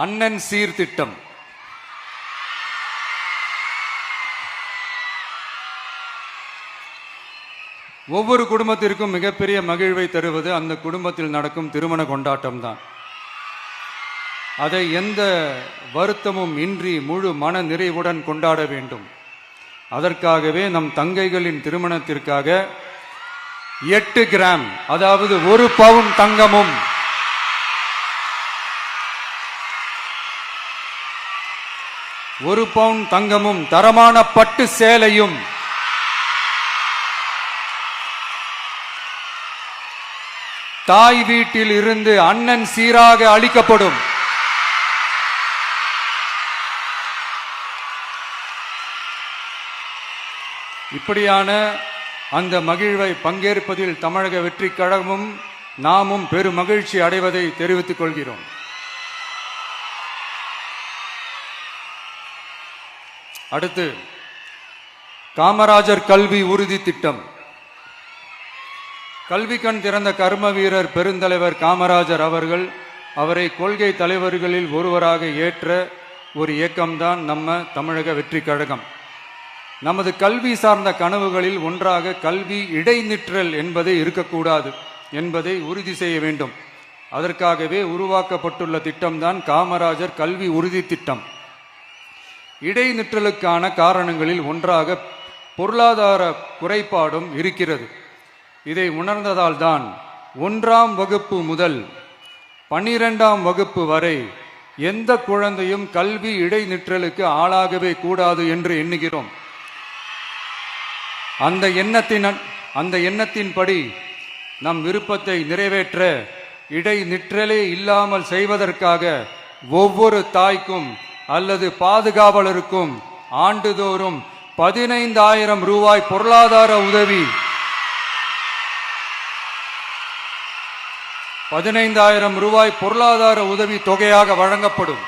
அண்ணன் சீர்திட்டம். ஒவ்வொரு குடும்பத்திற்கும் மிகப்பெரிய மகிழ்வை தருவது அந்த குடும்பத்தில் நடக்கும் திருமண கொண்டாட்டம் தான். அதை எந்த வருத்தமும் இன்றி முழு மன நிறைவுடன் கொண்டாட வேண்டும். அதற்காகவே நம் தங்கைகளின் திருமணத்திற்காக 8 கிராம், அதாவது 1 பவுன் தங்கமும் 1 பவுன் தங்கமும் தரமான பட்டு சேலையும் தாய் வீட்டில் இருந்து அண்ணன் சீராக அளிக்கப்படும். இப்படியான அந்த மகிழ்வை பங்கேற்பதில் தமிழக வெற்றிக் கழகமும் நாமும் பெரும் மகிழ்ச்சி அடைவதை தெரிவித்துக் கொள்கிறோம். அடுத்து காமராஜர் கல்வி உறுதி திட்டம். கல்வி கண் திறந்த கர்ம வீரர் பெருந்தலைவர் காமராஜர் அவரை கொள்கை தலைவர்களில் ஒருவராக ஏற்ற ஒரு இயக்கம்தான் நம்ம தமிழக வெற்றிக் கழகம். நமது கல்வி சார்ந்த கனவுகளில் ஒன்றாக கல்வி இடைநிற்றல் என்பதை இருக்கக்கூடாது என்பதை உறுதி செய்ய வேண்டும். அதற்காகவே உருவாக்கப்பட்டுள்ள திட்டம்தான் காமராஜர் கல்வி உறுதி திட்டம். இடைநிற்றலுக்கான காரணங்களில் ஒன்றாக பொருளாதார குறைபாடும் இருக்கிறது. இதை உணர்ந்ததால் தான் 1ஆம் வகுப்பு முதல் 12ஆம் வகுப்பு வரை எந்த குழந்தையும் கல்வி இடைநிற்றலுக்கு ஆளாகவே கூடாது என்று எண்ணுகிறோம். அந்த எண்ணத்தின்படி நம் விருப்பத்தை நிறைவேற்ற இடைநிற்றலே இல்லாமல் செய்வதற்காக ஒவ்வொரு தாய்க்கும் அல்லது பாதுகாவலருக்கும் ஆண்டுதோறும் 15,000 ரூபாய் பொருளாதார உதவி 15,000 ரூபாய் பொருளாதார உதவி தொகையாக வழங்கப்படும்.